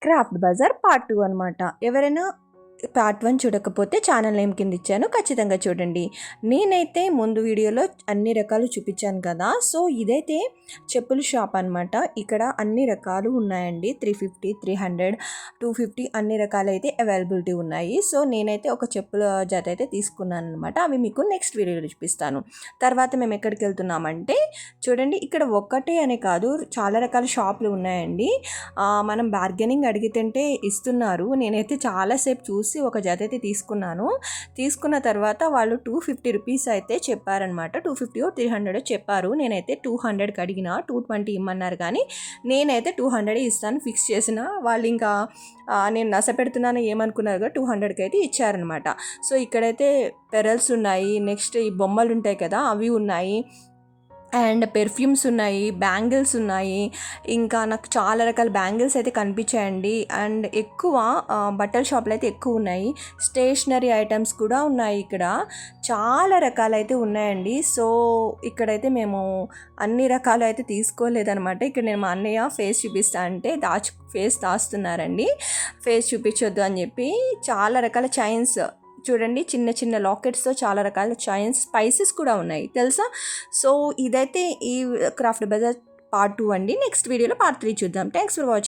Craft Bazar part 2 అనమాట. ఎవరైనా part 1 చూడకపోతే ఛానల్ నేమ్ కింద ఇచ్చాను, ఖచ్చితంగా చూడండి. నేనైతే ముందు వీడియోలో అన్ని రకాలు చూపించాను కదా, సో ఇదైతే చెప్పుల షాప్ అనమాట. ఇక్కడ అన్ని రకాలు ఉన్నాయండి. 350, 300, 250 అన్ని రకాలు అయితే అవైలబిలిటీ ఉన్నాయి. సో నేనైతే ఒక చెప్పుల జత అయితే తీసుకున్నాను అనమాట. అవి మీకు నెక్స్ట్ వీడియోలో చూపిస్తాను. తర్వాత మేము ఎక్కడికి వెళ్తున్నామంటే చూడండి, ఇక్కడ ఒక్కటే అనే కాదు, చాలా రకాల షాపులు ఉన్నాయండి. మనం బార్గెనింగ్ అడిగితే ఇస్తున్నారు. నేనైతే చాలాసేపు చూసి ఒక జత అయితే తీసుకున్న తర్వాత వాళ్ళు 250 రూపీస్ అయితే చెప్పారనమాట. 250 300 చెప్పారు. నేనైతే 200కి అడిగిన, 220 ఇమ్మన్నారు, కానీ నేనైతే 200 ఇస్తాను ఫిక్స్ చేసిన. వాళ్ళు ఇంకా నేను నస పెడుతున్నాను ఏమనుకున్నారు, 200కి అయితే ఇచ్చారనమాట. సో ఇక్కడైతే పెరల్స్ ఉన్నాయి, నెక్స్ట్ ఈ బొమ్మలు ఉంటాయి కదా అవి ఉన్నాయి, అండ్ పెర్ఫ్యూమ్స్ ఉన్నాయి, బ్యాంగిల్స్ ఉన్నాయి. ఇంకా నాకు చాలా రకాల బ్యాంగిల్స్ అయితే కనిపించాయండి. అండ్ ఎక్కువ బట్టల షాపులు అయితే ఎక్కువ ఉన్నాయి. స్టేషనరీ ఐటమ్స్ కూడా ఉన్నాయి. ఇక్కడ చాలా రకాలు అయితే ఉన్నాయండి. సో ఇక్కడైతే మేము అన్ని రకాలు అయితే తీసుకోలేదనమాట. ఇక్కడ నేను మా అన్నయ్య ఫేస్ చూపిస్తా అంటే ఫేస్ దాస్తున్నారండి. ఫేస్ చూపించొద్దు అని చెప్పి చాలా రకాల చైన్స్ చూడండి, చిన్న చిన్న లాకెట్స్తో చాలా రకాల చైన్స్, స్పైసెస్ కూడా ఉన్నాయి తెలుసా. సో ఇదైతే ఈ క్రాఫ్ట్ బజార్ పార్ట్ 2 అండి. నెక్స్ట్ వీడియోలో పార్ట్ 3 చూద్దాం. Thanks for watching.